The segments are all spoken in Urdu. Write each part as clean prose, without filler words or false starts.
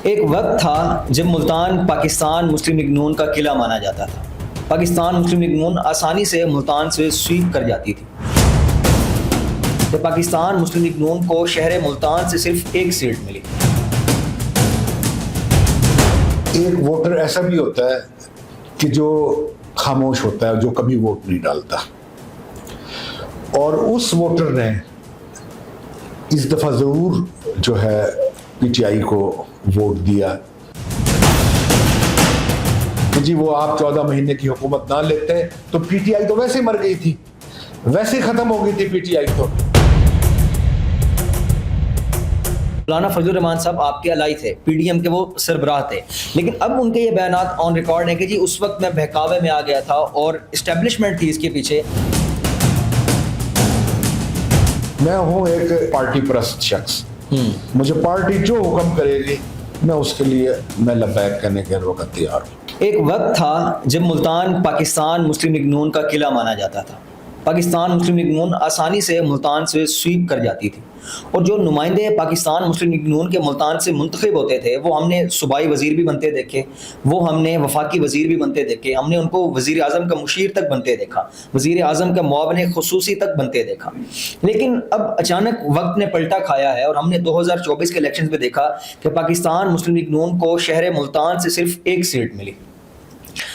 ایک وقت تھا جب ملتان پاکستان مسلم لیگ نون کا قلعہ مانا جاتا تھا. پاکستان مسلم لیگ نون آسانی سے ملتان سے سویپ کر جاتی تھی. جب پاکستان مسلم لیگ نون کو شہر ملتان سے صرف ایک سیٹ ملی. ایک ووٹر ایسا بھی ہوتا ہے کہ جو خاموش ہوتا ہے, جو کبھی ووٹ نہیں ڈالتا, اور اس ووٹر نے اس دفعہ ضرور جو ہے پی ٹی آئی کو ووٹ دیا کہ جی وہ آپ 14 مہینے کی حکومت نہ لیتے تو پی ٹی آئی تو ویسے ہی مر گئی تھی, ویسے ہی ختم ہو گئی تھی پی ٹی آئی تو. مولانا فضل الرحمان صاحب آپ کے الائی تھے, پی ڈی ایم کے وہ سربراہ تھے, لیکن اب ان کے یہ بیانات آن ریکارڈ ہیں کہ جی اس وقت میں بہکاوے میں آ گیا تھا اور اسٹیبلشمنٹ تھی اس کے پیچھے. میں ہوں ایک پارٹی پرست شخص, مجھے پارٹی جو حکم کرے گی میں اس کے لیے میں لبیک کرنے کے وقت تیار ہوں. ایک وقت تھا جب ملتان پاکستان مسلم لیگ نون کا قلعہ مانا جاتا تھا. پاکستان مسلم لیگ نون آسانی سے ملتان سے سویپ کر جاتی تھی, اور جو نمائندے پاکستان مسلم لیگ نون کے ملتان سے منتخب ہوتے تھے وہ ہم نے صوبائی وزیر بھی بنتے دیکھے, وہ ہم نے وفاقی وزیر بھی بنتے دیکھے, ہم نے ان کو وزیر اعظم کا مشیر تک بنتے دیکھا, وزیر اعظم کا معاون خصوصی تک بنتے دیکھا. لیکن اب اچانک وقت نے پلٹا کھایا ہے اور ہم نے 2024 کے الیکشنز میں دیکھا کہ پاکستان مسلم لیگ نون کو شہر ملتان سے صرف ایک سیٹ ملی.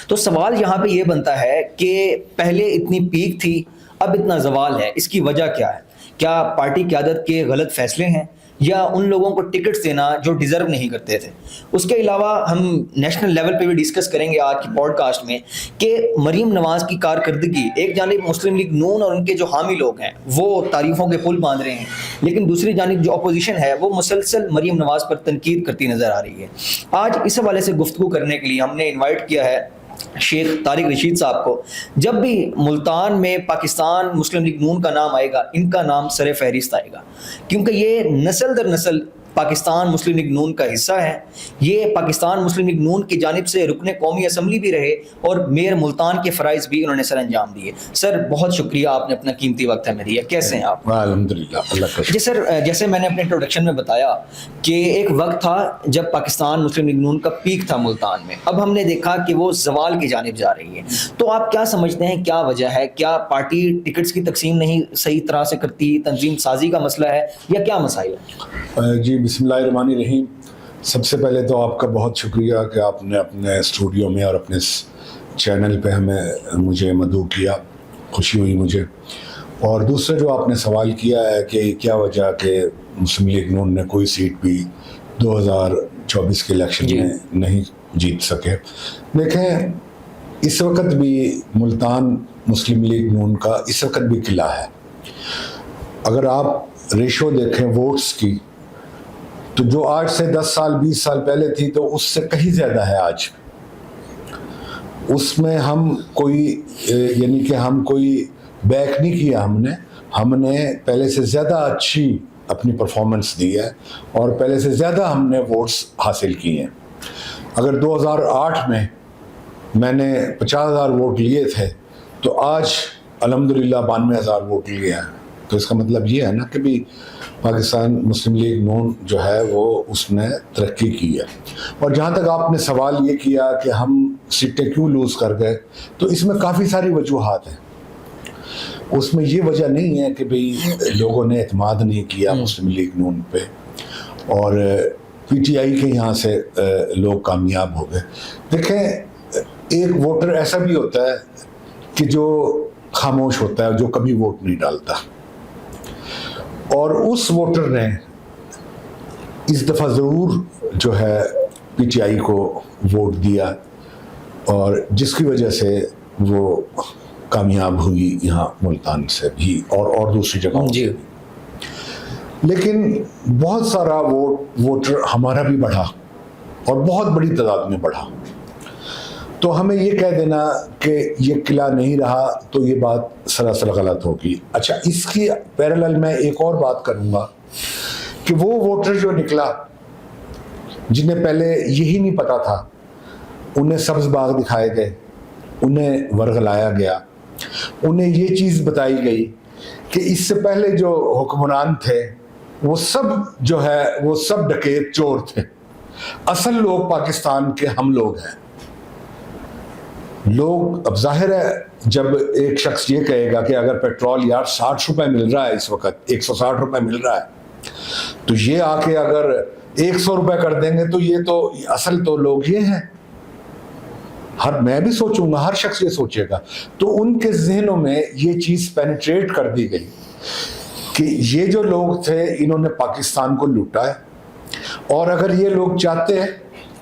تو سوال یہاں پہ یہ بنتا ہے کہ پہلے اتنی پیک تھی, اب اتنا زوال ہے, اس کی وجہ کیا ہے؟ کیا پارٹی قیادت کے غلط فیصلے ہیں, یا ان لوگوں کو ٹکٹس دینا جو ڈیزرو نہیں کرتے تھے؟ اس کے علاوہ ہم نیشنل لیول پہ بھی ڈسکس کریں گے آج کی پوڈ کاسٹ میں کہ مریم نواز کی کارکردگی, ایک جانب مسلم لیگ نون اور ان کے جو حامی لوگ ہیں وہ تعریفوں کے پل باندھ رہے ہیں, لیکن دوسری جانب جو اپوزیشن ہے وہ مسلسل مریم نواز پر تنقید کرتی نظر آ رہی ہے. آج اس حوالے سے گفتگو کرنے کے لیے ہم نے انوائٹ کیا ہے شیخ طارق رشید صاحب کو. جب بھی ملتان میں پاکستان مسلم لیگ نون کا نام آئے گا, ان کا نام سر فہرست آئے گا, کیونکہ یہ نسل در نسل پاکستان مسلم لیگ نون کا حصہ ہے. یہ پاکستان مسلم لیگ نون کی جانب سے رکن قومی اسمبلی بھی رہے اور میئر ملتان کے فرائض بھی انہوں نے سر انجام دیے. سر بہت شکریہ, آپ نے اپنا قیمتی وقت ہمیں دیا. کیسے ہیں آپ؟ الحمدللہ, اللہ کا شکر. جی سر, جیسے میں نے اپنے انٹروڈکشن میں بتایا کہ ایک وقت تھا جب پاکستان مسلم لیگ نون کا پیک تھا ملتان میں, اب ہم نے دیکھا کہ وہ زوال کی جانب جا رہی ہے. تو آپ کیا سمجھتے ہیں, کیا وجہ ہے؟ کیا پارٹی ٹکٹس کی تقسیم نہیں صحیح طرح سے کرتی, تنظیم سازی کا مسئلہ ہے, یا کیا مسائل ہے؟ جی بسم اللہ الرحمن الرحیم. سب سے پہلے تو آپ کا بہت شکریہ کہ آپ نے اپنے اسٹوڈیو میں اور اپنے چینل پہ مجھے مدعو کیا, خوشی ہوئی مجھے. اور دوسرا جو آپ نے سوال کیا ہے کہ کیا وجہ کہ مسلم لیگ نون نے کوئی سیٹ بھی 2024 کے الیکشن میں نہیں جیت سکے. دیکھیں, اس وقت بھی ملتان مسلم لیگ نون کا اس وقت بھی قلعہ ہے. اگر آپ ریشو دیکھیں ووٹس کی تو جو آج سے 10 سال 20 سال پہلے تھی تو اس سے کہیں زیادہ ہے آج. اس میں ہم کوئی یعنی کہ ہم کوئی بیک نہیں کیا, ہم نے پہلے سے زیادہ اچھی اپنی پرفارمنس دی ہے اور پہلے سے زیادہ ہم نے ووٹس حاصل کیے ہیں. اگر 2008 میں نے 50,000 ووٹ لیے تھے تو آج الحمدللہ 92,000 ووٹ لیے ہیں. تو اس کا مطلب یہ ہے نا کہ بھی پاکستان مسلم لیگ نون جو ہے وہ اس نے ترقی کی ہے. اور جہاں تک آپ نے سوال یہ کیا کہ ہم سیٹیں کیوں لوز کر گئے, تو اس میں کافی ساری وجوہات ہیں. اس میں یہ وجہ نہیں ہے کہ بھئی لوگوں نے اعتماد نہیں کیا مسلم لیگ نون پہ اور پی ٹی آئی کے یہاں سے لوگ کامیاب ہو گئے. دیکھیں, ایک ووٹر ایسا بھی ہوتا ہے کہ جو خاموش ہوتا ہے, جو کبھی ووٹ نہیں ڈالتا, اور اس ووٹر نے اس دفعہ ضرور جو ہے پی ٹی آئی کو ووٹ دیا, اور جس کی وجہ سے وہ کامیاب ہوئی یہاں ملتان سے بھی اور دوسری جگہوں سے. لیکن بہت سارا ووٹر ہمارا بھی بڑھا اور بہت بڑی تعداد میں بڑھا. تو ہمیں یہ کہہ دینا کہ یہ قلعہ نہیں رہا تو یہ بات سراسر غلط ہوگی. اچھا, اس کی پیرالل میں ایک اور بات کروں گا کہ وہ ووٹر جو نکلا جنہیں پہلے یہی نہیں پتا تھا, انہیں سبز باغ دکھائے گئے, انہیں ورغلایا گیا, انہیں یہ چیز بتائی گئی کہ اس سے پہلے جو حکمران تھے وہ سب جو ہے وہ سب ڈکیت چور تھے, اصل لوگ پاکستان کے ہم لوگ ہیں. لوگ اب ظاہر ہے جب ایک شخص یہ کہے گا کہ اگر پیٹرول یار 60 روپے مل رہا ہے اس وقت 160 روپے مل رہا ہے تو یہ آ کے اگر 100 روپے کر دیں گے تو یہ تو اصل تو لوگ یہ ہیں. میں بھی سوچوں گا, ہر شخص یہ سوچے گا. تو ان کے ذہنوں میں یہ چیز پینیٹریٹ کر دی گئی کہ یہ جو لوگ تھے انہوں نے پاکستان کو لوٹا ہے, اور اگر یہ لوگ چاہتے ہیں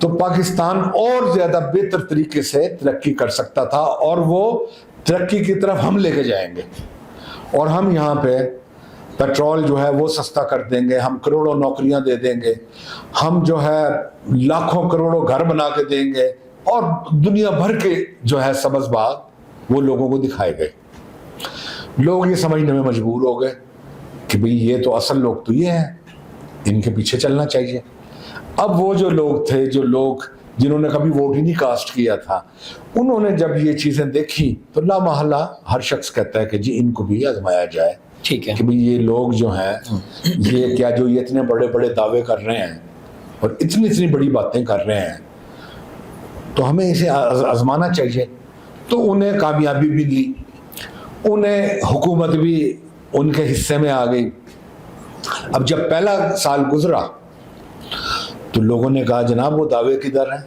تو پاکستان اور زیادہ بہتر طریقے سے ترقی کر سکتا تھا, اور وہ ترقی کی طرف ہم لے کے جائیں گے, اور ہم یہاں پہ پیٹرول جو ہے وہ سستا کر دیں گے, ہم کروڑوں نوکریاں دے دیں گے, ہم جو ہے لاکھوں کروڑوں گھر بنا کے دیں گے, اور دنیا بھر کے جو ہے سبز باغ وہ لوگوں کو دکھائے گئے. لوگ یہ سمجھنے میں مجبور ہو گئے کہ بھئی یہ تو اصل لوگ تو یہ ہیں, ان کے پیچھے چلنا چاہیے. اب وہ جو لوگ تھے, جو لوگ جنہوں نے کبھی ووٹ ہی نہیں کاسٹ کیا تھا, انہوں نے جب یہ چیزیں دیکھی تو لا محالہ ہر شخص کہتا ہے کہ جی ان کو بھی آزمایا جائے. ٹھیک ہے کہ بھئی یہ لوگ جو ہیں یہ کیا جو یہ اتنے بڑے بڑے دعوے کر رہے ہیں اور اتنی بڑی باتیں کر رہے ہیں تو ہمیں اسے آزمانا چاہیے. تو انہیں کامیابی بھی دی, انہیں حکومت بھی ان کے حصے میں آ گئی. اب جب پہلا سال گزرا تو لوگوں نے کہا جناب وہ دعوے کدھر ہیں,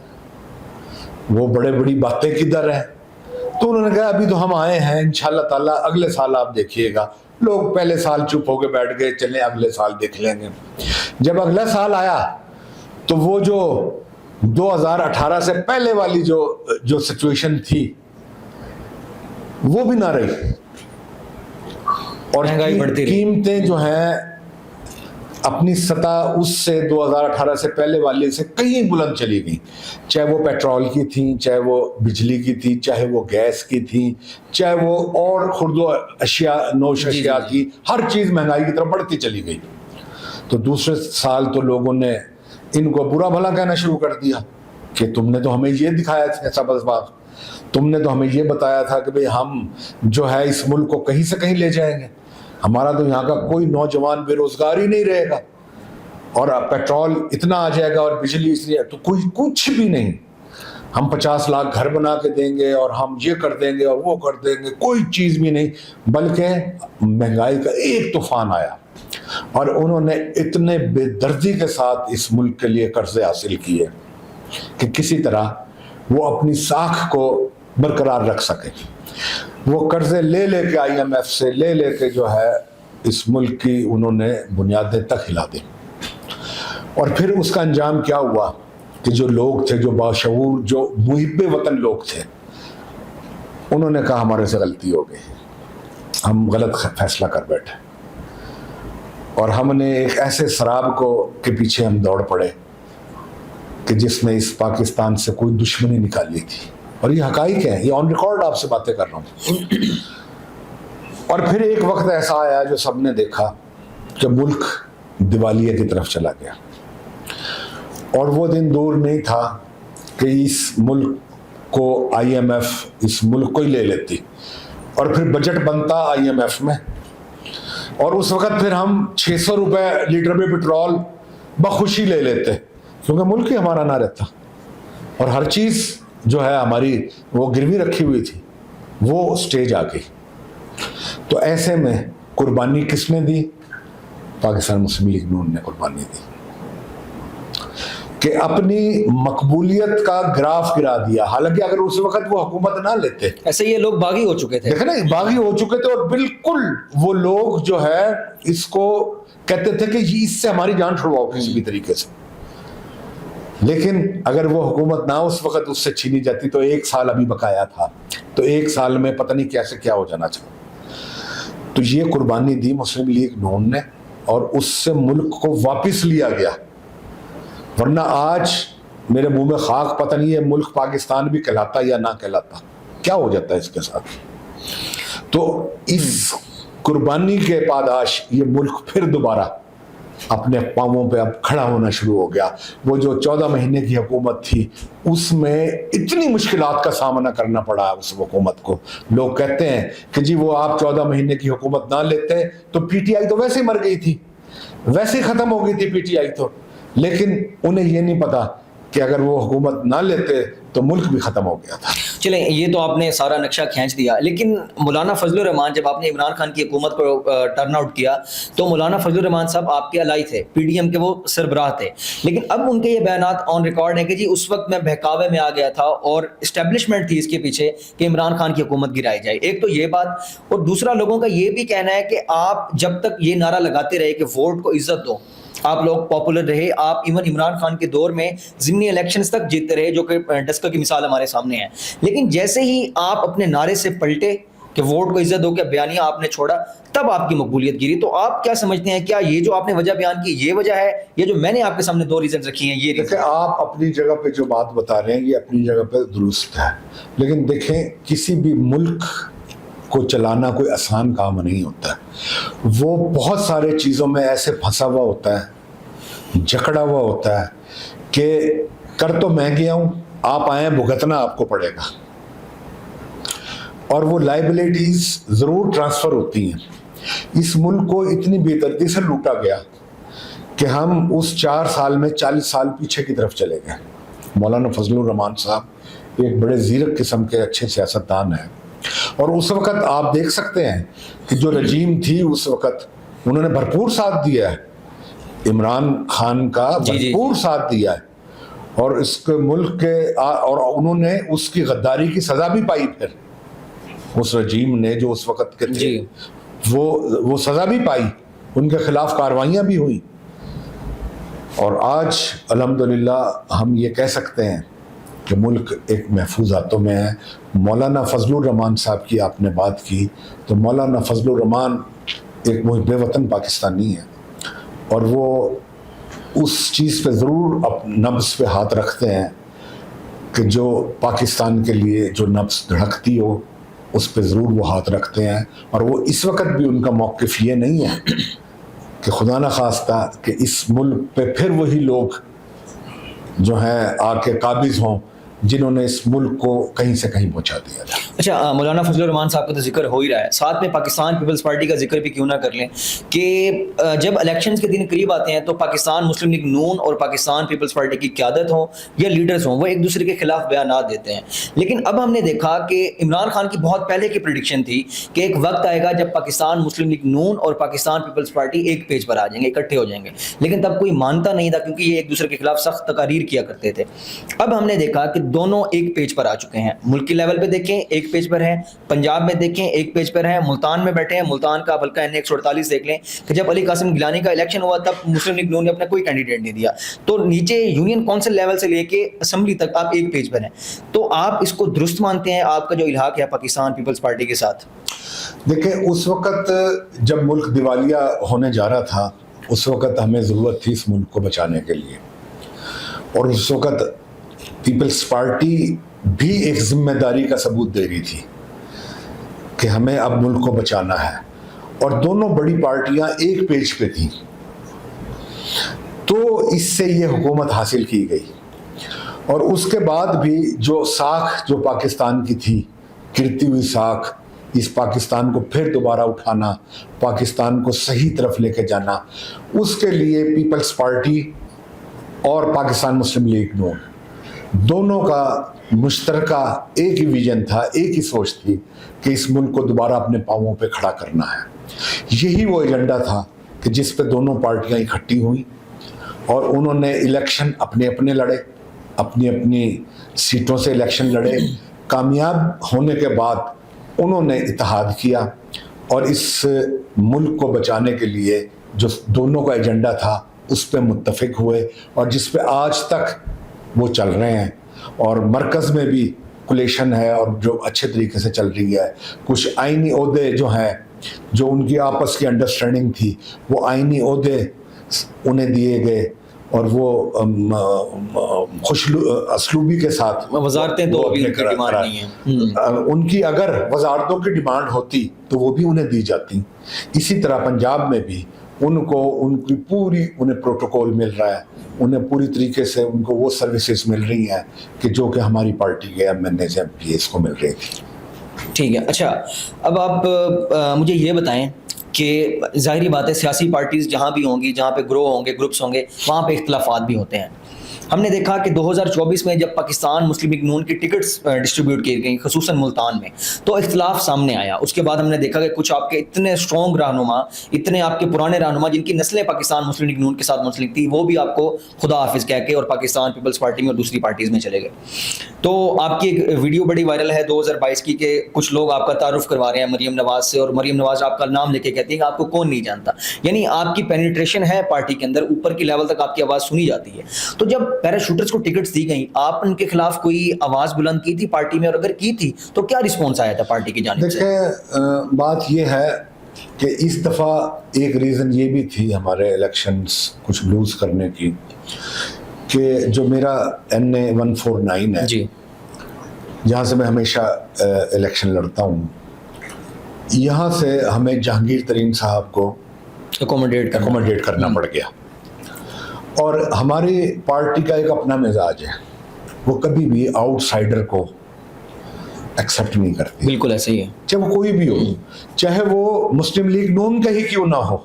وہ بڑی باتیں کدھر ہیں. تو انہوں نے کہا ابھی تو ہم آئے ہیں, انشاءاللہ تعالیٰ اگلے سال آپ دیکھیے گا. لوگ پہلے سال چپ ہو کے بیٹھ گئے, چلیں اگلے سال دیکھ لیں گے. جب اگلا سال آیا تو وہ جو 2018 سے پہلے والی جو سچویشن تھی وہ بھی نہ رہی, اور قیمتیں جو ہیں اپنی سطح اس سے 2018 سے پہلے والے سے کہیں بلند چلی گئی. چاہے وہ پیٹرول کی تھیں, چاہے وہ بجلی کی تھی, چاہے وہ گیس کی تھی, چاہے وہ اور خرد و اشیاء نوش اشیاء کی, ہر چیز مہنگائی کی طرف بڑھتی چلی گئی. تو دوسرے سال تو لوگوں نے ان کو برا بھلا کہنا شروع کر دیا کہ تم نے تو ہمیں یہ دکھایا تھا سبز باغ, تم نے تو ہمیں یہ بتایا تھا کہ بھئی ہم جو ہے اس ملک کو کہیں سے کہیں لے جائیں گے, ہمارا تو یہاں کا کوئی نوجوان بے روزگار ہی نہیں رہے گا, اور پیٹرول اتنا آ جائے گا اور بجلی اس لیے تو کوئی کچھ بھی نہیں, ہم 50 لاکھ گھر بنا کے دیں گے اور ہم یہ کر دیں گے اور وہ کر دیں گے, کوئی چیز بھی نہیں. بلکہ مہنگائی کا ایک طوفان آیا اور انہوں نے اتنے بے دردی کے ساتھ اس ملک کے لیے قرضے حاصل کیے کہ کسی طرح وہ اپنی ساکھ کو برقرار رکھ سکے. وہ قرضے لے کے IMF سے لے کے جو ہے اس ملک کی انہوں نے بنیادیں تک ہلا دی. اور پھر اس کا انجام کیا ہوا کہ جو لوگ تھے, جو باشعور, جو محب وطن لوگ تھے, انہوں نے کہا ہمارے سے غلطی ہو گئی, ہم غلط فیصلہ کر بیٹھے, اور ہم نے ایک ایسے سراب کے پیچھے ہم دوڑ پڑے کہ جس نے اس پاکستان سے کوئی دشمنی نکالی تھی. اور یہ حقائق ہیں, یہ آن ریکارڈ آپ سے باتیں کر رہا ہوں. اور پھر ایک وقت ایسا آیا جو سب نے دیکھا کہ ملک دیوالیے کی طرف چلا گیا, اور وہ دن دور نہیں تھا کہ اس ملک کو IMF اس ملک کو ہی لے لیتی, اور پھر بجٹ بنتا IMF میں, اور اس وقت پھر ہم 600 روپے لیٹر میں پیٹرول بخوشی لے لیتے کیونکہ ملک ہی ہمارا نہ رہتا, اور ہر چیز جو ہے ہماری وہ گروی رکھی ہوئی تھی. وہ سٹیج آ گئی. تو ایسے میں قربانی کس نے دی؟ پاکستان مسلم لیگ نون نے قربانی دی کہ اپنی مقبولیت کا گراف گرا دیا. حالانکہ اگر اس وقت وہ حکومت نہ لیتے, ایسے یہ لوگ باغی ہو چکے تھے, دیکھیں نا باغی ہو چکے تھے, اور بالکل وہ لوگ جو ہے اس کو کہتے تھے کہ اس سے ہماری جان چھڑواؤ کسی بھی طریقے سے. لیکن اگر وہ حکومت نہ اس وقت اس سے چھینی جاتی تو 1 سال ابھی بقایا تھا, تو 1 سال میں پتہ نہیں کیسے کیا ہو جانا چاہیے. تو یہ قربانی دی مسلم لیگ نون نے, اور اس سے ملک کو واپس لیا گیا. ورنہ آج میرے منہ میں خاک, پتہ نہیں یہ ملک پاکستان بھی کہلاتا یا نہ کہلاتا, کیا ہو جاتا ہے اس کے ساتھ. تو اس قربانی کے پاداش یہ ملک پھر دوبارہ اپنے پاؤں پہ اب کھڑا ہونا شروع ہو گیا. وہ جو 14 مہینے کی حکومت تھی اس میں اتنی مشکلات کا سامنا کرنا پڑا اس حکومت کو. لوگ کہتے ہیں کہ جی وہ آپ 14 مہینے کی حکومت نہ لیتے تو PTI تو ویسے ہی مر گئی تھی, ویسے ہی ختم ہو گئی تھی PTI تو. لیکن انہیں یہ نہیں پتا کہ اگر وہ حکومت نہ لیتے تو ملک بھی ختم ہو گیا تھا. چلیں یہ تو آپ نے سارا نقشہ کھینچ دیا, لیکن مولانا فضل الرحمان جب آپ نے عمران خان کی حکومت کو ٹرن آؤٹ کیا تو مولانا فضل الرحمان صاحب آپ کے الائی تھے, پی ڈی ایم کے وہ سربراہ تھے, لیکن اب ان کے یہ بیانات آن ریکارڈ ہیں کہ جی اس وقت میں بہکاوے میں آ گیا تھا اور اسٹیبلشمنٹ تھی اس کے پیچھے کہ عمران خان کی حکومت گرائی جائے. ایک تو یہ بات, اور دوسرا لوگوں کا یہ بھی کہنا ہے کہ آپ جب تک یہ نعرہ لگاتے رہے کہ ووٹ کو عزت دو, آپ لوگ پاپولر رہے, آپ ایون عمران خان کے دور میں ضمنی الیکشنز تک جیتتے رہے, جو کہ ڈسکا کی مثال ہمارے سامنے ہے, لیکن جیسے ہی آپ اپنے نعرے سے پلٹے کہ ووٹ کو عزت دو کا بیانیہ آپ نے چھوڑا, تب آپ کی مقبولیت گری. تو آپ کیا سمجھتے ہیں, کیا یہ جو آپ نے وجہ بیان کی یہ وجہ ہے, یہ جو میں نے آپ کے سامنے دو ریزنز رکھی ہیں یہ ریزن؟ دیکھیں آپ اپنی جگہ پہ جو بات بتا رہے ہیں یہ اپنی جگہ پہ درست ہے, لیکن دیکھیں کسی بھی ملک کو چلانا کوئی آسان کام نہیں ہوتا ہے. وہ بہت سارے چیزوں میں ایسے پھنسا ہوا ہوتا ہے, جکڑا ہوا ہوتا ہے کہ کر تو میں گیا ہوں, آپ آئیں بھگتنا آپ کو پڑے گا, اور وہ لائبلٹیز ضرور ٹرانسفر ہوتی ہیں. اس ملک کو اتنی بے دردی سے لوٹا گیا کہ ہم اس 4 سال میں 40 سال پیچھے کی طرف چلے گئے. مولانا فضل الرحمان صاحب ایک بڑے زیرک قسم کے اچھے سیاستدان ہیں, اور اس وقت آپ دیکھ سکتے ہیں کہ جو رجیم تھی اس وقت انہوں نے بھرپور ساتھ دیا ہے, عمران خان کا بھرپور ساتھ دیا ہے, اور اس کے ملک کے, اور انہوں نے اس کی غداری کی سزا بھی پائی. پھر اس رجیم نے جو اس وقت کے تھے وہ سزا بھی پائی, ان کے خلاف کاروائیاں بھی ہوئی, اور آج الحمدللہ ہم یہ کہہ سکتے ہیں کہ ملک ایک محفوظ ہاتھوں میں ہے. مولانا فضل الرحمان صاحب کی آپ نے بات کی, تو مولانا فضل الرحمان ایک محب وطن پاکستانی ہے, اور وہ اس چیز پہ ضرور نبض پہ ہاتھ رکھتے ہیں کہ جو پاکستان کے لیے جو نبض دھڑکتی ہو اس پہ ضرور وہ ہاتھ رکھتے ہیں. اور وہ اس وقت بھی ان کا موقف یہ نہیں ہے کہ خدا نہ خواستہ کہ اس ملک پہ پھر وہی لوگ جو ہیں آ کے قابض ہوں جنہوں نے اس ملک کو کہیں سے کہیں پہنچا دیا تھا. اچھا, مولانا فضل الرحمان صاحب کا تو ذکر ہو ہی رہا ہے, ساتھ میں پاکستان پیپلز پارٹی کا ذکر بھی کیوں نہ کر لیں کہ جب الیکشنز کے دن قریب آتے ہیں تو پاکستان مسلم لیگ نون اور پاکستان پیپلز پارٹی کی قیادت ہوں یا لیڈرز ہوں, وہ ایک دوسرے کے خلاف بیانات دیتے ہیں. لیکن اب ہم نے دیکھا کہ عمران خان کی بہت پہلے کی پریڈکشن تھی کہ ایک وقت آئے گا جب پاکستان مسلم لیگ نون اور پاکستان پیپلز پارٹی ایک پیج پر آ جائیں گے, اکٹھے ہو جائیں گے, لیکن تب کوئی مانتا نہیں تھا کیونکہ یہ ایک دوسرے کے خلاف سخت تقاریر کیا کرتے تھے. اب ہم نے دیکھا کہ دونوں ایک پیج پر آ چکے ہیں, ملکی لیول پہ دیکھیں ایک پیج پر ہیں, پنجاب میں دیکھیں ایک پیج پر ہیں, ملتان میں بیٹھے ہیں, ملتان کا حلقہ این 148 دیکھ لیں کہ جب علی قاسم گیلانی کا الیکشن ہوا تب مسلم لیگ نون نے اپنا کوئی کینڈیڈیٹ نہیں دیا. تو نیچے یونین کونسل لیول سے لے کے اسمبلی تک آپ ایک پیج پر ہیں. تو آپ اس کو درست مانتے ہیں, آپ کا جو الحاق ہے پاکستان پیپلز پارٹی کے ساتھ؟ دیکھیں اس وقت جب ملک دیوالیہ ہونے جا رہا تھا اس وقت ہمیں ضرورت تھی اس ملک کو بچانے کے لیے, اور اس وقت پیپلز پارٹی بھی ایک ذمہ داری کا ثبوت دے رہی تھی کہ ہمیں اب ملک کو بچانا ہے, اور دونوں بڑی پارٹیاں ایک پیج پہ تھیں. تو اس سے یہ حکومت حاصل کی گئی, اور اس کے بعد بھی جو ساکھ جو پاکستان کی تھی, گرتی ہوئی ساکھ, اس پاکستان کو پھر دوبارہ اٹھانا, پاکستان کو صحیح طرف لے کے جانا, اس کے لیے پیپلز پارٹی اور پاکستان مسلم لیگ نون دونوں کا مشترکہ ایک ہی ویژن تھا, ایک ہی سوچ تھی کہ اس ملک کو دوبارہ اپنے پاؤں پہ کھڑا کرنا ہے. یہی وہ ایجنڈا تھا کہ جس پہ دونوں پارٹیاں اکٹھی ہوئیں, اور انہوں نے الیکشن اپنے اپنے لڑے, اپنی اپنی سیٹوں سے الیکشن لڑے. کامیاب ہونے کے بعد انہوں نے اتحاد کیا, اور اس ملک کو بچانے کے لیے جو دونوں کا ایجنڈا تھا اس پہ متفق ہوئے, اور جس پہ آج تک وہ چل رہے ہیں. اور مرکز میں بھی کولیشن ہے اور جو اچھے طریقے سے چل رہی ہے. کچھ آئینی عہدے جو ہیں جو ان کی آپس کی انڈرسٹینڈنگ تھی وہ آئینی عہدے انہیں دیے گئے, اور وہ اسلوبی کے ساتھ وزارتیں تو ابھی ان کی ڈیمانڈ نہیں ہیں. ان کی اگر وزارتوں کی ڈیمانڈ ہوتی تو وہ بھی انہیں دی جاتی. اسی طرح پنجاب میں بھی ان کو ان کی پوری انہیں پروٹوکول مل رہا ہے, انہیں پوری طریقے سے ان کو وہ سروسز مل رہی ہیں کہ جو کہ ہماری پارٹی کے M N As M P S کو مل رہی تھی. ٹھیک ہے. اچھا, اب آپ مجھے یہ بتائیں کہ ظاہری بات ہے سیاسی پارٹیز جہاں بھی ہوں گی، جہاں پہ گروہ ہوں گے، گروپس ہوں گے، وہاں پہ اختلافات بھی ہوتے ہیں. ہم نے دیکھا کہ 2024 میں جب پاکستان مسلم لیگ نون کی ٹکٹس ڈسٹریبیوٹ کی گئیں خصوصاً ملتان میں، تو اختلاف سامنے آیا. اس کے بعد ہم نے دیکھا کہ کچھ آپ کے اتنے اسٹرانگ رہنما، اتنے آپ کے پرانے رہنما جن کی نسلیں پاکستان مسلم لیگ نون کے ساتھ منسلک تھی، وہ بھی آپ کو خدا حافظ کہہ کے اور پاکستان پیپلز پارٹی میں اور دوسری پارٹیز میں چلے گئے. تو آپ کی ایک ویڈیو بڑی وائرل ہے 2022 کی کہ کچھ لوگ آپ کا تعارف کروا رہے ہیں مریم نواز سے، اور مریم نواز آپ کا نام لے کے کہتی ہیں کہ آپ کو کون نہیں جانتا. یعنی آپ کی پینیٹریشن ہے پارٹی کے اندر، اوپر کی لیول تک آپ کی آواز سنی جاتی ہے. تو جب پیراشوٹرز کو ٹکٹس دی گئیں، آپ ان کے خلاف کوئی آواز بلند کی تھی پارٹی میں، اور اگر کی تھی تو کیا رسپانس آیا تھا پارٹی کی جانب سے؟ دیکھیں بات یہ ہے کہ اس دفعہ ایک ریزن یہ بھی تھی ہمارے الیکشنز کچھ لوز کرنے کی، کہ جو میرا NA 149 ہے جی، جہاں سے میں ہمیشہ الیکشن لڑتا ہوں، یہاں سے ہمیں جہانگیر ترین صاحب کو اکوموڈیٹ کرنا پڑ گیا. اور ہماری پارٹی کا ایک اپنا مزاج ہے، وہ کبھی بھی آؤٹ سائڈر کو ایکسیپٹ نہیں کرتی. بالکل ایسے ہی ہے، چاہے وہ کوئی بھی ہو، چاہے وہ مسلم لیگ نون کا ہی کیوں نہ ہو.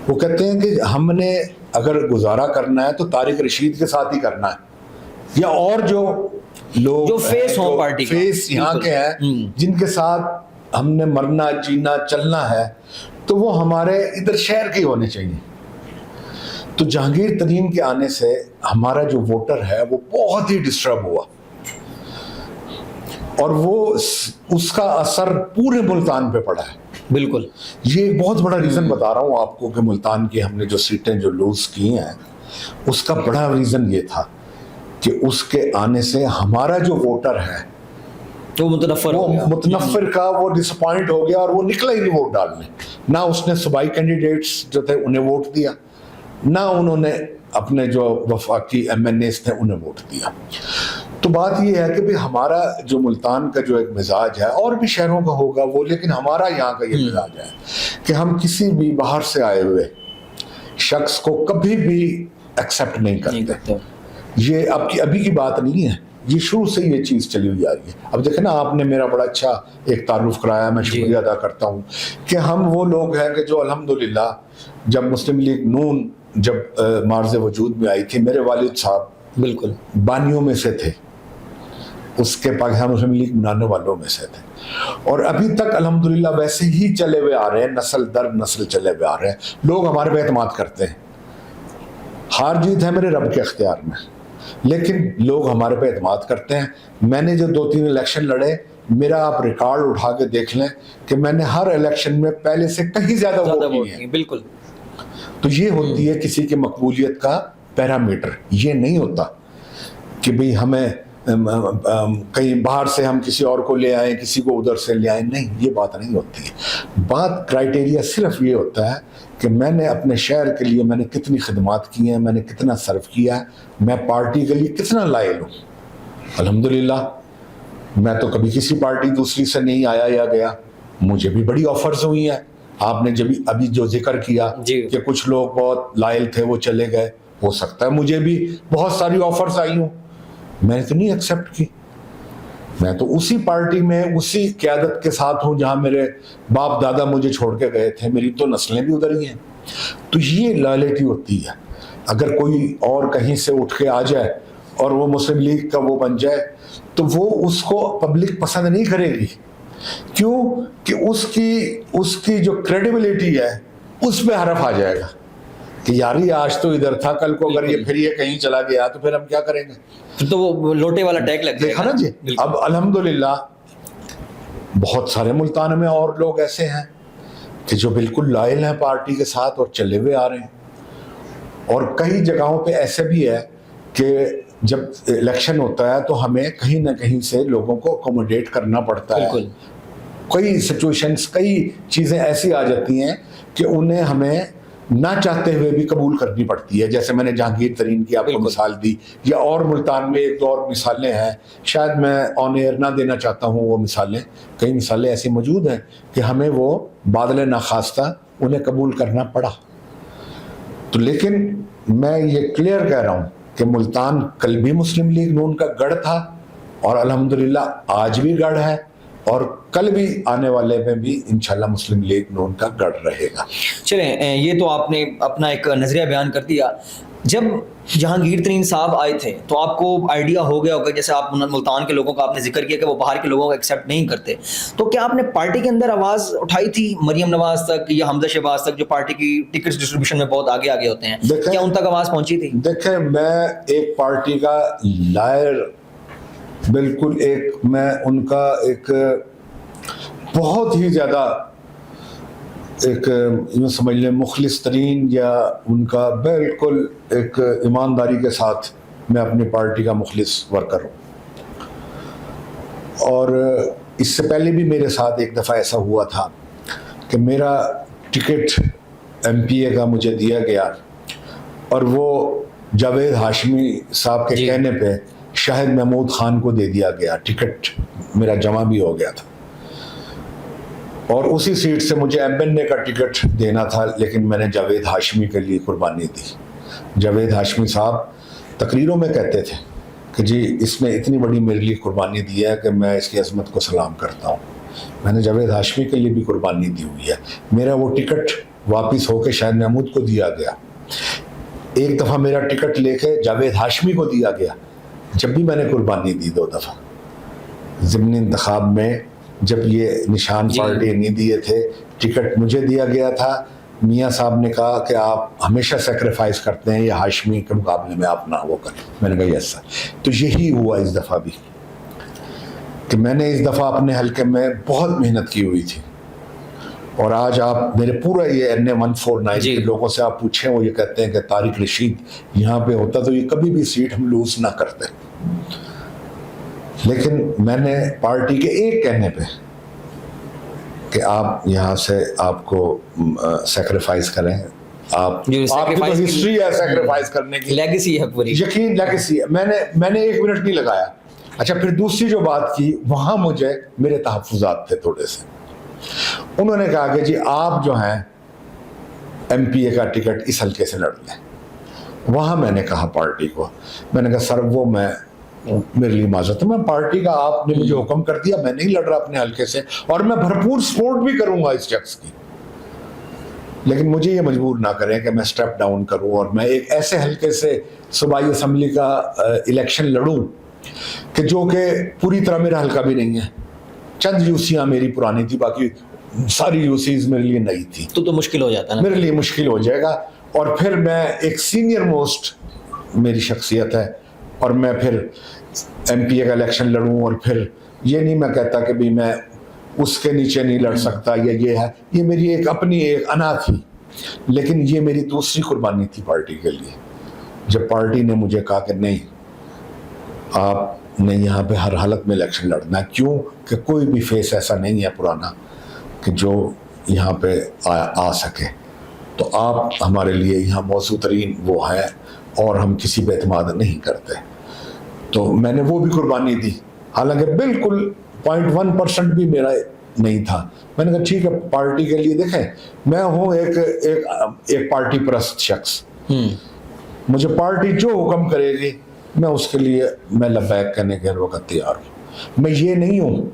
وہ کہتے ہیں کہ ہم نے اگر گزارا کرنا ہے تو طارق رشید کے ساتھ ہی کرنا ہے، یا اور جو لوگ جو فیس ہوں پارٹی کا، فیس یہاں کے ہیں جن کے ساتھ ہم نے مرنا جینا چلنا ہے، تو وہ ہمارے ادھر شہر کے ہونے چاہیے. تو جہانگیر ترین کے آنے سے ہمارا جو ووٹر ہے وہ بہت ہی ڈسٹرب ہوا، اور وہ اس کا اثر پورے ملتان پہ پڑا ہے. بالکل یہ ایک بہت بڑا ریزن بتا رہا ہوں آپ کو کہ ملتان کی ہم نے جو سیٹیں جو لوز کی ہیں، اس کا بڑا ریزن یہ تھا کہ اس کے آنے سے ہمارا جو ووٹر ہے تو متنفر کا وہ ڈس اپوائنٹ ہو گیا، اور وہ نکلا ہی نہیں ووٹ ڈالنے. نہ اس نے صوبائی کینڈیڈیٹس جو تھے انہیں ووٹ دیا، نہ انہوں نے اپنے جو وفاقی MNAs تھے انہیں ووٹ دیا. تو بات یہ ہے کہ ہمارا جو ملتان کا جو ایک مزاج ہے، اور بھی شہروں کا ہوگا وہ، لیکن ہمارا یہاں کا یہ مزاج ہے کہ ہم کسی بھی باہر سے آئے ہوئے شخص کو کبھی بھی ایکسیپٹ نہیں کرتے. یہ ابھی کی بات نہیں ہے، یہ شروع سے یہ چیز چلی ہوئی آ رہی ہے. اب دیکھیں نا، آپ نے میرا بڑا اچھا ایک تعارف کرایا، میں شکریہ ادا کرتا ہوں کہ ہم وہ لوگ ہیں کہ جو الحمدللہ جب مسلم لیگ نون جب معرض وجود میں آئی تھی، میرے والد صاحب بالکل بانیوں میں سے تھے، اس کے پاکستان مسلم لیگ بنانے والوں میں سے تھے، اور ابھی تک الحمدللہ ویسے ہی چلے ہوئے آ رہے ہیں، نسل در نسل چلے ہوئے آ رہے ہیں. لوگ ہمارے پہ اعتماد کرتے ہیں. ہار جیت ہے میرے رب کے اختیار میں، لیکن لوگ ہمارے پہ اعتماد کرتے ہیں. میں نے جو 2-3 الیکشن لڑے، میرا آپ ریکارڈ اٹھا کے دیکھ لیں کہ میں نے ہر الیکشن میں پہلے سے کہیں زیادہ ووٹ کیے ہیں. بالکل. تو یہ ہوتی ہے کسی کی مقبولیت کا پیرامیٹر. یہ نہیں ہوتا کہ بھئی ہمیں کہیں باہر سے ہم کسی اور کو لے آئیں، کسی کو ادھر سے لے آئیں. نہیں، یہ بات نہیں ہوتی ہے. بات کرائٹیریا صرف یہ ہوتا ہے کہ میں نے اپنے شہر کے لیے میں نے کتنی خدمات کی ہیں، میں نے کتنا صرف کیا ہے، میں پارٹی کے لیے کتنا لائل ہوں. الحمدللہ میں تو کبھی کسی پارٹی دوسری سے نہیں آیا یا گیا. مجھے بھی بڑی آفرز ہوئی ہیں. آپ نے جب ابھی جو ذکر کیا کہ کچھ لوگ بہت لائل تھے وہ چلے گئے، ہو سکتا ہے مجھے بھی بہت ساری آفرز آئی ہوں، میں نے تو نہیں ایکسیپٹ کی. میں تو اسی پارٹی میں اسی قیادت کے ساتھ ہوں جہاں میرے باپ دادا مجھے چھوڑ کے گئے تھے، میری تو نسلیں بھی ادھر ہی ہیں. تو یہ لائلٹی ہوتی ہے. اگر کوئی اور کہیں سے اٹھ کے آ جائے اور وہ مسلم لیگ کا وہ بن جائے تو وہ اس کو پبلک پسند نہیں کرے گی. کیوں کہ اس کی جو کریڈیبلٹی ہے اس پہ حرف آ جائے گا کہ یار یہ آج تو ادھر تھا، کل کو اگر یہ پھر یہ کہیں چلا گیا تو پھر ہم کیا کریں گے. تو وہ لوٹے والا ٹیگ لگ دیکھا نا جی. اب الحمدللہ بہت سارے ملتان میں اور لوگ ایسے ہیں کہ جو بالکل لائل ہیں پارٹی کے ساتھ اور چلے ہوئے آ رہے ہیں. اور کئی جگہوں پہ ایسے بھی ہے کہ جب الیکشن ہوتا ہے تو ہمیں کہیں نہ کہیں سے لوگوں کو اکوموڈیٹ کرنا پڑتا ہے. کئی سچویشنز، کئی چیزیں ایسی آ جاتی ہیں کہ انہیں ہمیں نہ چاہتے ہوئے بھی قبول کرنی پڑتی ہے. جیسے میں نے جہانگیر ترین کی آپ کو مثال دی، یا اور ملتان میں ایک دو اور مثالیں ہیں، شاید میں آن ایئر نہ دینا چاہتا ہوں وہ مثالیں. کئی مثالیں ایسی موجود ہیں کہ ہمیں وہ بادل ناخواستہ انہیں قبول کرنا پڑا. تو لیکن میں یہ کلیئر کہہ رہا ہوں کہ ملتان کل بھی مسلم لیگ نون کا گڑھ تھا، اور الحمدللہ آج بھی گڑھ ہے، اور کل بھی آنے والے میں بھی انشاءاللہ مسلم لیگ نون کا گڑھ رہے گا. چلیں یہ تو آپ نے اپنا ایک نظریہ بیان کر دیا. جب جہانگیر ترین صاحب آئے تھے تو آپ کو آئیڈیا ہو گیا ہوگا, جیسے آپ ملتان کے لوگوں کا آپ نے ذکر کیا کہ وہ باہر کے لوگوں کو ایکسیپٹ نہیں کرتے, تو کیا آپ نے پارٹی کے اندر آواز اٹھائی تھی مریم نواز تک یا حمزہ شہباز تک, جو پارٹی کی ٹکٹ ڈسٹریبیوشن میں بہت آگے ہوتے ہیں, کیا ان تک آواز پہنچی تھی؟ دیکھیں میں ایک پارٹی کا لائر بالکل, ایک میں ان کا ایک بہت ہی زیادہ ایک یوں سمجھ لیں مخلص ترین, یا ان کا بالکل ایک ایمانداری کے ساتھ میں اپنی پارٹی کا مخلص ورکر ہوں. اور اس سے پہلے بھی میرے ساتھ ایک دفعہ ایسا ہوا تھا کہ میرا ٹکٹ ایم پی اے کا مجھے دیا گیا اور وہ جاوید ہاشمی صاحب کے کہنے پہ شاہد محمود خان کو دے دیا گیا. ٹکٹ میرا جمع بھی ہو گیا تھا اور اسی سیٹ سے مجھے ایم این اے کا ٹکٹ دینا تھا, لیکن میں نے جاوید ہاشمی کے لیے قربانی دی. جاوید ہاشمی صاحب تقریروں میں کہتے تھے کہ جی اس نے اتنی بڑی میرے لیے قربانی دی ہے کہ میں اس کی عظمت کو سلام کرتا ہوں. میں نے جاوید ہاشمی کے لیے بھی قربانی دی ہوئی ہے. میرا وہ ٹکٹ واپس ہو کے شاہد محمود کو دیا گیا. ایک دفعہ میرا ٹکٹ لے کے جاوید ہاشمی کو دیا گیا, جب بھی میں نے قربانی دی 2 دفعہ. ضمنی انتخاب میں جب یہ نشان پارٹی نہیں دیے تھے, ٹکٹ مجھے دیا گیا تھا. میاں صاحب نے کہا کہ آپ ہمیشہ سیکریفائز کرتے ہیں, یہ ہاشمی کے مقابلے میں آپ نہ وہ کریں. میں نے کہا یس سر. تو یہی ہوا اس دفعہ بھی کہ میں نے اس دفعہ اپنے حلقے میں بہت محنت کی ہوئی تھی. اور آج آپ میرے پورا یہ NA-149 کے لوگوں سے آپ پوچھیں, وہ یہ کہتے ہیں کہ طارق رشید یہاں پہ ہوتا تو یہ کبھی بھی سیٹ ہم لوز نہ کرتے. لیکن میں نے پارٹی کے ایک کہنے پہ کہ آپ یہاں سے آپ کو سیکریفائز کریں, آپ کی تو ہسٹری ہے سیکریفائز کرنے کی, لیگیسی ہے پوری, یقین لیگیسی ہے. میں نے 1 منٹ نہیں لگایا. اچھا پھر دوسری جو بات کی, وہاں مجھے میرے تحفظات تھے تھوڑے سے. انہوں نے کہا کہ جی آپ جو ہیں ایم پی اے کا ٹکٹ اس حلقے سے لڑ لیں. وہاں میں نے کہا پارٹی کو, میں نے کہا سر وہ میرے لیے معذرت ہے, میں پارٹی کا آپ نے مجھے حکم کر دیا, میں نہیں لڑ رہا اپنے حلقے سے, اور میں بھرپور سپورٹ بھی کروں گا اس شخص کی, لیکن مجھے یہ مجبور نہ کریں کہ میں سٹیپ ڈاؤن کروں اور میں ایک ایسے حلقے سے صوبائی اسمبلی کا الیکشن لڑوں کہ جو کہ پوری طرح میرا حلقہ بھی نہیں ہے. چند یوسیاں میری پرانی تھی, باقی ساری یوسیز میرے لیے نئی تھی. تو مشکل ہو جاتا ہے, میرے لیے مشکل ہو جائے گا. اور پھر میں ایک سینئر موسٹ میری شخصیت ہے, اور میں پھر ایم پی اے کا الیکشن لڑوں, اور پھر یہ نہیں میں کہتا کہ بھی میں اس کے نیچے نہیں لڑ سکتا یا یہ ہے, یہ میری ایک اپنی ایک انا تھی. لیکن یہ میری دوسری قربانی تھی پارٹی کے لیے. جب پارٹی نے مجھے کہا کہ نہیں آپ نے یہاں پہ ہر حالت میں الیکشن لڑنا ہے, کیوں کہ کوئی بھی فیس ایسا نہیں ہے پرانا کہ جو یہاں پہ آ سکے, تو آپ ہمارے لیے یہاں موزوں ترین وہ ہیں اور ہم کسی پہ اعتماد نہیں کرتے. تو میں نے وہ بھی قربانی دی, حالانکہ بالکل 0.1% بھی میرا نہیں تھا. میں نے کہا ٹھیک ہے پارٹی کے لیے, دیکھیں میں ہوں ایک پارٹی پرست شخص, مجھے پارٹی جو حکم کرے گی میں اس کے لیے میں لبیک کہنے کے ہر وقت تیار ہوں. میں یہ نہیں ہوں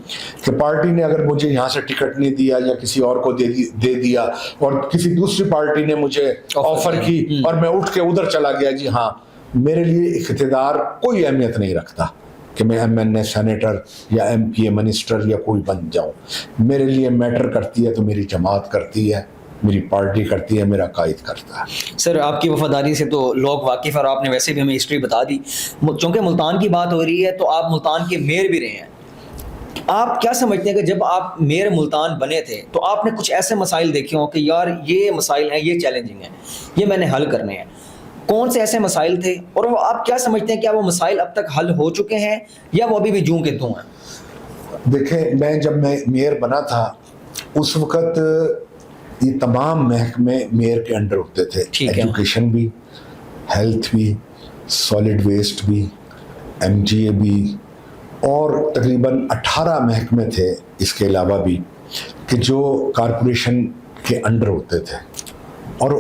کہ پارٹی نے اگر مجھے یہاں سے ٹکٹ نہیں دیا یا کسی اور کو دے دیا اور کسی دوسری پارٹی نے مجھے آفر کی اور میں اٹھ کے ادھر چلا گیا. جی ہاں, میرے لیے اقتدار کوئی اہمیت نہیں رکھتا کہ میں ایم این اے سینیٹر یا ایم پی اے منسٹر یا کوئی بن جاؤں. میرے لیے میٹر کرتی ہے تو میری جماعت کرتی ہے, میری پارٹی کرتی ہے, میرا قائد کرتا ہے. سر آپ کی وفاداری سے تو لوگ واقف ہیں, اور آپ نے ویسے بھی ہمیں ہسٹری بتا دی. چونکہ ملتان کی بات ہو رہی ہے تو آپ ملتان کے میئر بھی رہے ہیں. آپ کیا سمجھتے ہیں کہ جب آپ میئر ملتان بنے تھے تو آپ نے کچھ ایسے مسائل دیکھے ہوں کہ یار یہ مسائل ہیں, یہ چیلنجنگ ہیں, یہ میں نے حل کرنے ہیں؟ کون سے ایسے مسائل تھے, اور وہ آپ کیا سمجھتے ہیں کیا وہ مسائل اب تک حل ہو چکے ہیں یا وہ ابھی بھی جوں کے توں ہیں؟ دیکھیں جب میں میئر بنا تھا اس وقت یہ تمام محکمے میئر کے انڈر ہوتے تھے, ایجوکیشن بھی, ہیلتھ بھی, سالڈ ویسٹ بھی, ایم جی اے بھی, اور تقریباً 18 محکمے تھے اس کے علاوہ بھی کہ جو کارپوریشن کے انڈر ہوتے تھے. اور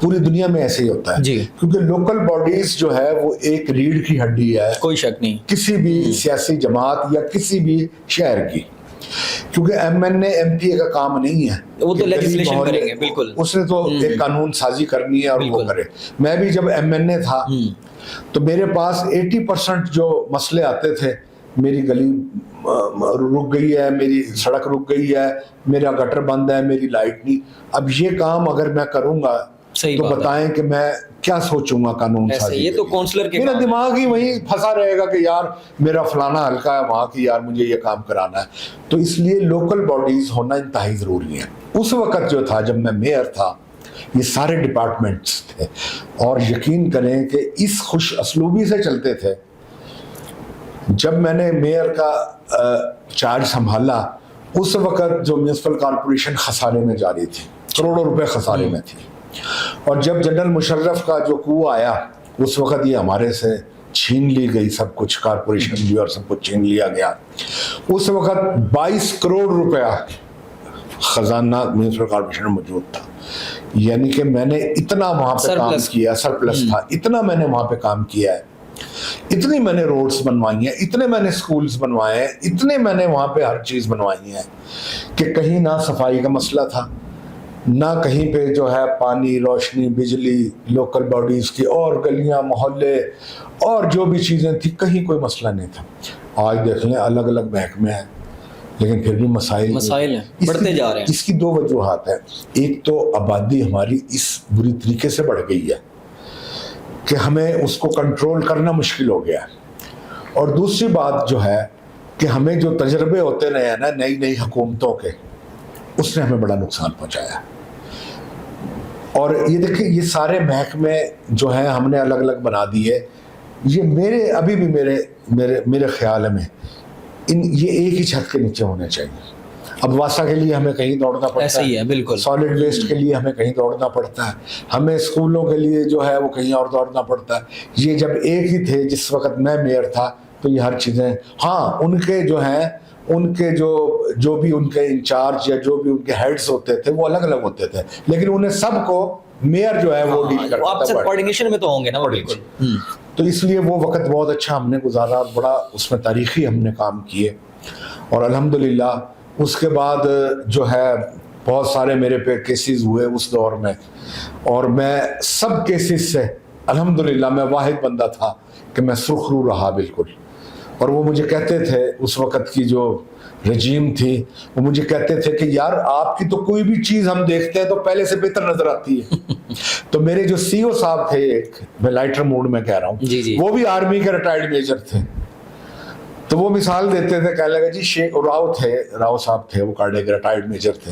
پوری دنیا میں ایسے ہی ہوتا ہے کیونکہ لوکل باڈیز جو ہے وہ ایک ریڑھ کی ہڈی ہے, کوئی شک نہیں, کسی بھی سیاسی جماعت یا کسی بھی شہر کی. کیونکہ M N A M P A کا کام نہیں ہے وہ تو کہ گلی لیجسلیشن محلے- کریں گے، بالکل. اس نے تو ایک قانون سازی کرنی ہے اور وہ بالکل. کرے. میں بھی جب ایم این اے تھا تو میرے پاس 80% جو مسئلے آتے تھے، میری گلی رک گئی ہے، میری سڑک رک گئی ہے، میرا گٹر بند ہے، میری لائٹ نہیں. اب یہ کام اگر میں کروں گا صحیح تو بات ہے. بتائیں کہ میں کیا سوچوں گا قانون ایسے سازی یہ کے تو لیے؟ کونسلر کے میرا کام ہے. دماغ ہی وہیں پھنسا رہے گا کہ یار میرا فلانا حلقہ ہے وہاں کی، یار مجھے یہ کام کرانا ہے. تو اس لیے لوکل باڈیز ہونا انتہائی ضروری ہے. اس وقت جو تھا جب میں میئر تھا، یہ سارے ڈپارٹمنٹس تھے اور یقین کریں کہ اس خوش اسلوبی سے چلتے تھے. جب میں نے میئر کا چارج سنبھالا اس وقت جو میونسپل کارپوریشن خسارے میں جا رہی تھی، کروڑوں روپے خسارے میں تھی. اور جب جنرل مشرف کا جو کو آیا اس وقت یہ ہمارے سے چھین لی گئی سب کچھ، کارپوریشن بھی اور سب کچھ چھین لیا گیا. اس وقت 22 کروڑ روپیہ خزانہ میونسپل کارپوریشن میں موجود تھا. یعنی کہ میں نے اتنا وہاں پہ کام کیا، سرپلس تھا، اتنا میں نے وہاں پہ کام کیا ہے، اتنی میں نے روڈز بنوائی ہیں، اتنے میں نے سکولز بنوائے ہیں، اتنے میں نے وہاں پہ ہر چیز بنوائی ہیں کہ کہیں نہ صفائی کا مسئلہ تھا، نہ کہیں پہ جو ہے پانی، روشنی، بجلی، لوکل باڈیز کی اور گلیاں، محلے اور جو بھی چیزیں تھیں، کہیں کوئی مسئلہ نہیں تھا. آج دیکھ لیں الگ الگ محکمے ہیں لیکن پھر بھی مسائل ہیں، بڑھتے جا رہے ہیں. اس کی دو وجوہات ہیں. ایک تو آبادی ہماری اس بری طریقے سے بڑھ گئی ہے کہ ہمیں اس کو کنٹرول کرنا مشکل ہو گیا ہے، اور دوسری بات جو ہے کہ ہمیں جو تجربے ہوتے رہے ہیں نا نئی نئی حکومتوں کے، اس نے ہمیں بڑا نقصان پہنچایا. اور یہ دیکھیں یہ سارے محکمے جو ہیں ہم نے الگ الگ بنا دیے. یہ میرے ابھی بھی میرے خیال میں یہ ایک ہی چھت کے نیچے ہونے چاہیے. اب واسا کے لیے ہمیں کہیں دوڑنا پڑتا ایسا ہی ہے، بالکل. سالڈ ویسٹ کے لیے ہمیں کہیں دوڑنا پڑتا ہے، ہمیں اسکولوں کے لیے جو ہے وہ کہیں اور دوڑنا پڑتا ہے. یہ جب ایک ہی تھے جس وقت میں میئر تھا تو یہ ہر چیزیں، ہاں ان کے جو ہیں ان کے جو بھی ان کے انچارج یا جو بھی ان کے ہیڈز ہوتے تھے وہ الگ الگ ہوتے تھے، لیکن انہیں سب کو میئر جو ہے وہ ڈیل کرتا آپ سے تھا. کوارڈینیشن میں تو ہوں گے نا وہ، بالکل. تو اس لیے وہ وقت بہت اچھا ہم نے گزارا، بڑا اس میں تاریخی ہم نے کام کیے. اور الحمدللہ اس کے بعد جو ہے بہت سارے میرے پہ کیسز ہوئے اس دور میں، اور میں سب کیسز سے الحمدللہ میں واحد بندہ تھا کہ میں سرخرو رہا بالکل. اور وہ مجھے کہتے تھے، اس وقت کی جو رجیم تھی وہ مجھے کہتے تھے کہ یار آپ کی تو کوئی بھی چیز ہم دیکھتے ہیں تو پہلے سے بہتر نظر آتی ہے. تو میرے جو سی او صاحب تھے، ایک میں لائٹر موڈ میں کہہ رہا ہوں، وہ بھی آرمی کے ریٹائرڈ میجر تھے. تو وہ مثال دیتے تھے، کہنے لگا جی شیخ راؤ صاحب تھے، وہ کارڈے کے ریٹائرڈ میجر تھے.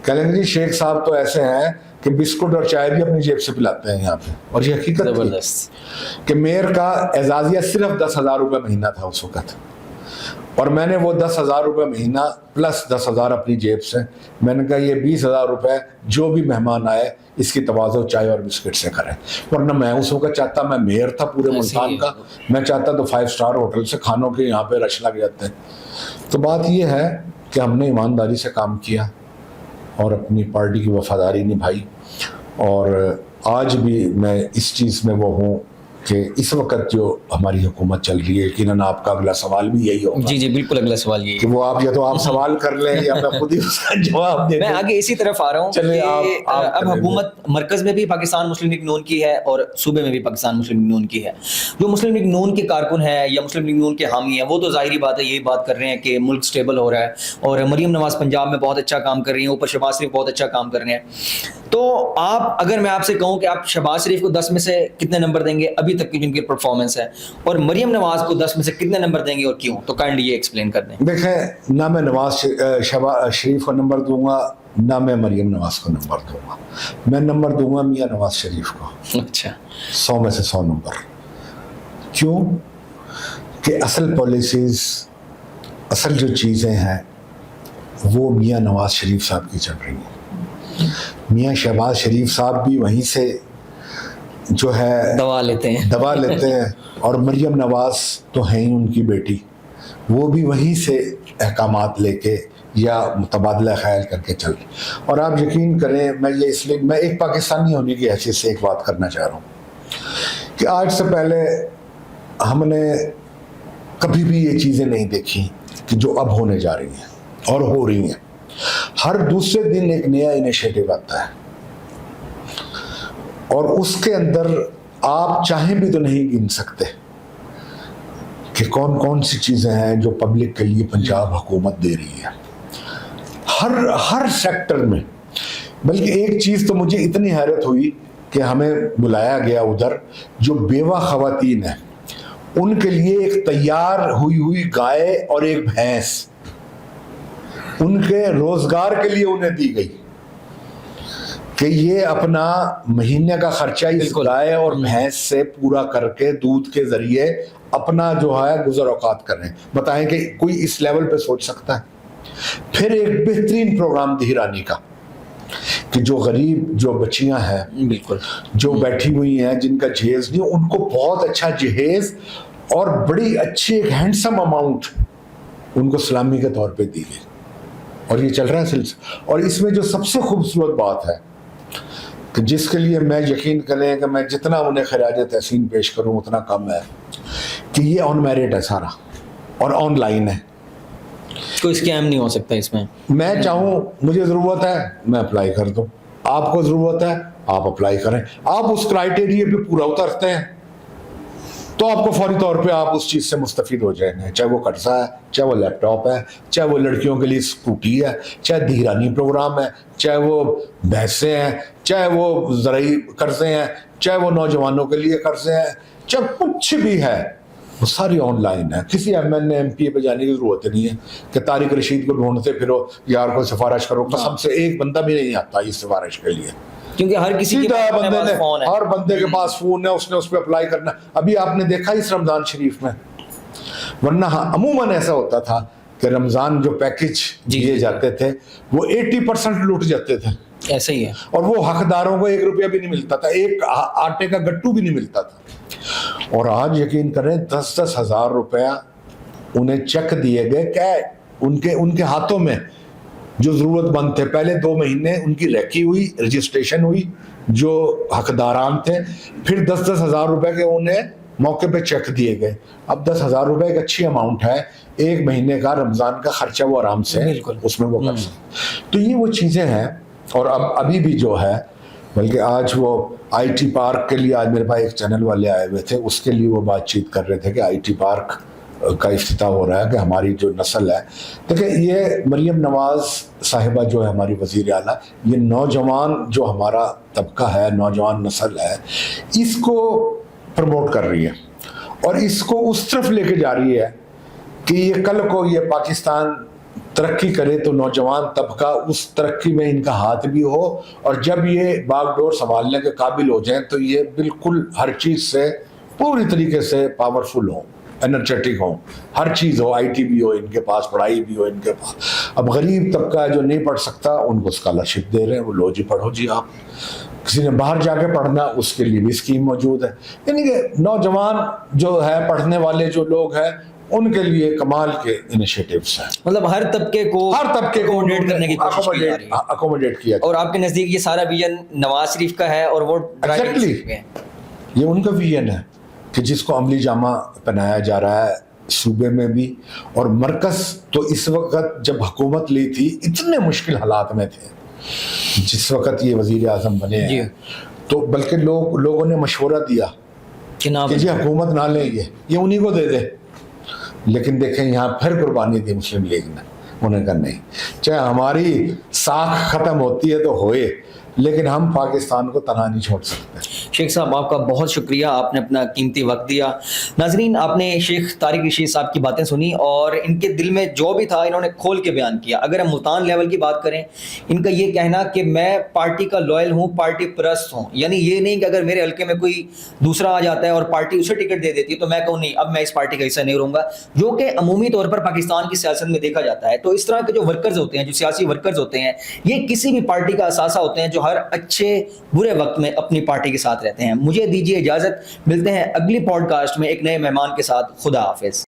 کہنے لگا جی شیخ صاحب تو ایسے ہیں کہ بسکٹ اور چائے بھی اپنی جیب سے پلاتے ہیں یہاں پہ. اور یہ حقیقت تھی کہ میئر کا اعزازیہ صرف 10,000 روپے مہینہ تھا اس وقت، اور میں نے وہ 10,000 روپے مہینہ پلس 10,000 اپنی جیب سے، میں نے کہا یہ 20,000 روپے جو بھی مہمان آئے اس کی توازو چائے اور بسکٹ سے کریں. ورنہ میں اس وقت چاہتا، میں میئر تھا پورے ملتان کا، میں چاہتا تو 5 اسٹار ہوٹل سے کھانوں کے یہاں پہ رش لگ جاتے ہیں. تو بات یہ ہے کہ ہم نے ایمانداری سے کام کیا اور اپنی پارٹی کی وفاداری نبھائی. اور آج بھی میں اس چیز میں وہ ہوں کہ اس وقت جو ہماری حکومت چل رہی ہے، یقیناً آپ کا اگلا سوال بھی یہی ہوگا. جی بالکل، اگلا سوال یہی کہ وہ آپ یا تو آپ سوال کر لیں یا میں خود ہی اس کا جواب دے دوں. میں آگے اسی طرف آ رہا ہوں کہ اب حکومت مرکز میں بھی پاکستان مسلم لیگ نون کی ہے اور صوبے میں بھی پاکستان مسلم لیگ نون کی ہے. جو مسلم لیگ نون کے کارکن ہیں یا مسلم لیگ نون کے حامی ہیں وہ تو ظاہری بات ہے یہی بات کر رہے ہیں کہ ملک سٹیبل ہو رہا ہے، اور مریم نواز پنجاب میں بہت اچھا کام کر رہی ہیں، اوپر شہباز شریف بہت اچھا کام کر رہے ہیں. تو آپ اگر میں آپ سے کہوں کہ آپ شہباز شریف کو 10 میں سے کتنے نمبر دیں گے ابھی تک کی جن کی پرفارمنس ہے، اور مریم نواز کو 10 میں سے کتنے نمبر دیں گے اور کیوں؟ تو کائنڈلی یہ ایکسپلین کر دیں. دیکھیں، نہ میں شہباز شریف کو نمبر دوں گا، نہ میں مریم نواز کو نمبر دوں گا. میں نمبر دوں گا میاں نواز شریف کو. اچھا، 100 میں سے 100 نمبر. کیوں؟ کہ اصل پالیسیز، اصل جو چیزیں ہیں وہ میاں نواز شریف صاحب کی چل رہی ہیں. میاں شہباز شریف صاحب بھی وہیں سے جو ہے دوا لیتے ہیں اور مریم نواز تو ہیں ہی ان کی بیٹی، وہ بھی وہیں سے احکامات لے کے یا تبادلہ خیال کر کے چل. اور آپ یقین کریں، میں یہ اس لیے میں ایک پاکستانی ہونے کی حیثیت سے ایک بات کرنا چاہ رہا ہوں کہ آج سے پہلے ہم نے کبھی بھی یہ چیزیں نہیں دیکھی کہ جو اب ہونے جا رہی ہیں. اور ہو رہی ہیں. ہر دوسرے دن ایک نیا انیشیٹو آتا ہے اور اس کے اندر آپ چاہیں بھی تو نہیں گن سکتے کہ کون کون سی چیزیں ہیں جو پبلک کے لیے پنجاب حکومت دے رہی ہے ہر سیکٹر میں. بلکہ ایک چیز تو مجھے اتنی حیرت ہوئی کہ ہمیں بلایا گیا ادھر، جو بیوہ خواتین ہیں ان کے لیے ایک تیار ہوئی گائے اور ایک بھینس ان کے روزگار کے لیے انہیں دی گئی کہ یہ اپنا مہینے کا خرچہ اس گائے اور بھینس سے پورا کر کے دودھ کے ذریعے اپنا جو ہے گزر اوقات کر رہے ہیں. بتائیں کہ کوئی اس لیول پہ سوچ سکتا ہے؟ پھر ایک بہترین پروگرام دہرانی کا کہ جو غریب جو بچیاں ہیں بالکل جو بیٹھی ہوئی ہیں جن کا جہیز نہیں، ان کو بہت اچھا جہیز اور بڑی اچھی ایک ہینڈسم اماؤنٹ ان کو سلامی کے طور پہ دی گئی، اور یہ چل رہا ہے سلسلہ. اور اس میں جو سب سے خوبصورت بات ہے کہ جس کے لیے میں یقین کریں کہ میں جتنا انہیں خراج تحسین پیش کروں اتنا کم ہے، کہ یہ آن میرٹ ہے سارا اور آن لائن ہے. کوئی اسکیم نہیں ہو سکتا اس میں. میں چاہوں مجھے ضرورت ہے میں اپلائی کر دوں، آپ کو ضرورت ہے آپ اپلائی کریں، آپ اس کرائٹیریے پہ پورا اترتے ہیں تو آپ کو فوری طور پہ آپ اس چیز سے مستفید ہو جائیں گے، چاہے وہ قرضہ ہے، چاہے وہ لیپ ٹاپ ہے، چاہے وہ لڑکیوں کے لیے اسکوٹی ہے، چاہے دہرانی پروگرام ہے، چاہے وہ بھینسیں ہیں، چاہے وہ زرعی قرضے ہیں، چاہے وہ نوجوانوں کے لیے قرضے ہیں، چاہے کچھ بھی ہے وہ ساری آن لائن ہے. کسی M L A M P A پہ جانے کی ضرورت نہیں ہے کہ طارق رشید کو ڈھونڈتے پھرو یار کو سفارش کرو. قسم سے ایک بندہ بھی نہیں آتا اس سفارش کے لیے، کیونکہ ہر کسی کے پاس فون ہے، ہر بندے کے پاس فون ہے، اس نے اس پہ اپلائی کرنا. ابھی آپ نے دیکھا اس رمضان شریف میں، ورنہ عموماً ایسا ہوتا تھا کہ رمضان جو پیکج دیے جاتے تھے وہ 80% لوٹ جاتے تھے. ایسا ہی ہے. اور وہ حقداروں کو 1 روپیہ بھی نہیں ملتا تھا، ایک آٹے کا گٹو بھی نہیں ملتا تھا. اور آج یقین کریں 10-10 ہزار روپیہ انہیں چیک دیے گئے کہ ان کے ہاتھوں میں جو ضرورت مند تھے. پہلے 2 مہینے ان کی ریکی ہوئی، رجسٹریشن ہوئی جو حقداران تھے، پھر 10-10 ہزار روپے کے انہیں موقع پہ چیک دیے گئے. اب 10 ہزار روپے ایک اچھی اماؤنٹ ہے، 1 مہینے کا رمضان کا خرچہ وہ آرام سے اس میں وہ کر سکتے. تو یہ وہ چیزیں ہیں. اور اب ابھی بھی جو ہے، بلکہ آج وہ آئی ٹی پارک کے لیے، آج میرے پاس ایک چینل والے آئے ہوئے تھے، اس کے لیے وہ بات چیت کر رہے تھے کہ آئی ٹی پارک کا افتتاح ہو رہا ہے کہ ہماری جو نسل ہے، دیکھیں یہ مریم نواز صاحبہ جو ہے ہماری وزیر اعلیٰ، یہ نوجوان جو ہمارا طبقہ ہے، نوجوان نسل ہے، اس کو پروموٹ کر رہی ہے اور اس کو اس طرف لے کے جا رہی ہے کہ یہ کل کو یہ پاکستان ترقی کرے تو نوجوان طبقہ اس ترقی میں ان کا ہاتھ بھی ہو، اور جب یہ باغ ڈور سنبھالنے کے قابل ہو جائیں تو یہ بالکل ہر چیز سے پوری طریقے سے پاورفل ہوں، انرجیٹک ہوں، ہر چیز ہو، آئی ٹی بھی ہو ان کے پاس، پڑھائی بھی ہو ان کے پاس. اب غریب طبقہ جو نہیں پڑھ سکتا ان کو اسکالرشپ دے رہے ہیں، وہ لو جی پڑھو جی. آپ کسی نے باہر جا کے پڑھنا اس کے لیے بھی اسکیم موجود ہے. یعنی کہ نوجوان جو ہے، پڑھنے والے جو لوگ ہیں، ان کے لیے کمال کے انیشیٹیوز ہیں. مطلب ہر طبقے کو اکوموڈیٹ کرنے کی کوشش کی جا رہی ہے، اکوموڈیٹ کیا. اور آپ کے نزدیک یہ سارا ویژن نواز شریف کا ہے اور وہ ایگزیکٹلی یہ ان کا ویژن ہے کہ جس کو عملی جامہ پہنایا جا رہا ہے صوبے میں بھی. اور مرکز تو اس وقت جب حکومت لی تھی اتنے مشکل حالات میں تھے جس وقت یہ وزیر اعظم بنے ہیں، تو بلکہ لوگوں نے مشورہ دیا کہ جی حکومت نہ لیں، یہ انہی کو دے دے. لیکن دیکھیں یہاں پھر قربانی دی مسلم لیگ نے. انہوں نے کہا نہیں، چاہے ہماری ساکھ ختم ہوتی ہے تو ہوئے، لیکن ہم پاکستان کو تنہا نہیں چھوڑ سکتے. شیخ صاحب آپ کا بہت شکریہ، آپ نے اپنا قیمتی وقت دیا. ناظرین آپ نے شیخ طارق رشید صاحب کی باتیں سنی اور ان کے دل میں جو بھی تھا انہوں نے کھول کے بیان کیا. اگر ہم ملتان لیول کی بات کریں، ان کا یہ کہنا کہ میں پارٹی کا لوئل ہوں، پارٹی پرست ہوں، یعنی یہ نہیں کہ اگر میرے حلقے میں کوئی دوسرا آ جاتا ہے اور پارٹی اسے ٹکٹ دے دیتی ہے تو میں کہوں نہیں اب میں اس پارٹی کا حصہ نہیں رہوں گا، جو کہ عمومی طور پر پاکستان کی سیاست میں دیکھا جاتا ہے. تو اس طرح کے جو ورکرز ہوتے ہیں، جو سیاسی ورکرز ہوتے ہیں، یہ کسی بھی پارٹی کا اثاثہ ہوتے ہیں جو ہر اچھے برے وقت میں اپنی پارٹی کے ساتھ رہتے ہیں. مجھے دیجیے اجازت، ملتے ہیں اگلی پوڈ کاسٹ میں ایک نئے مہمان کے ساتھ. خدا حافظ.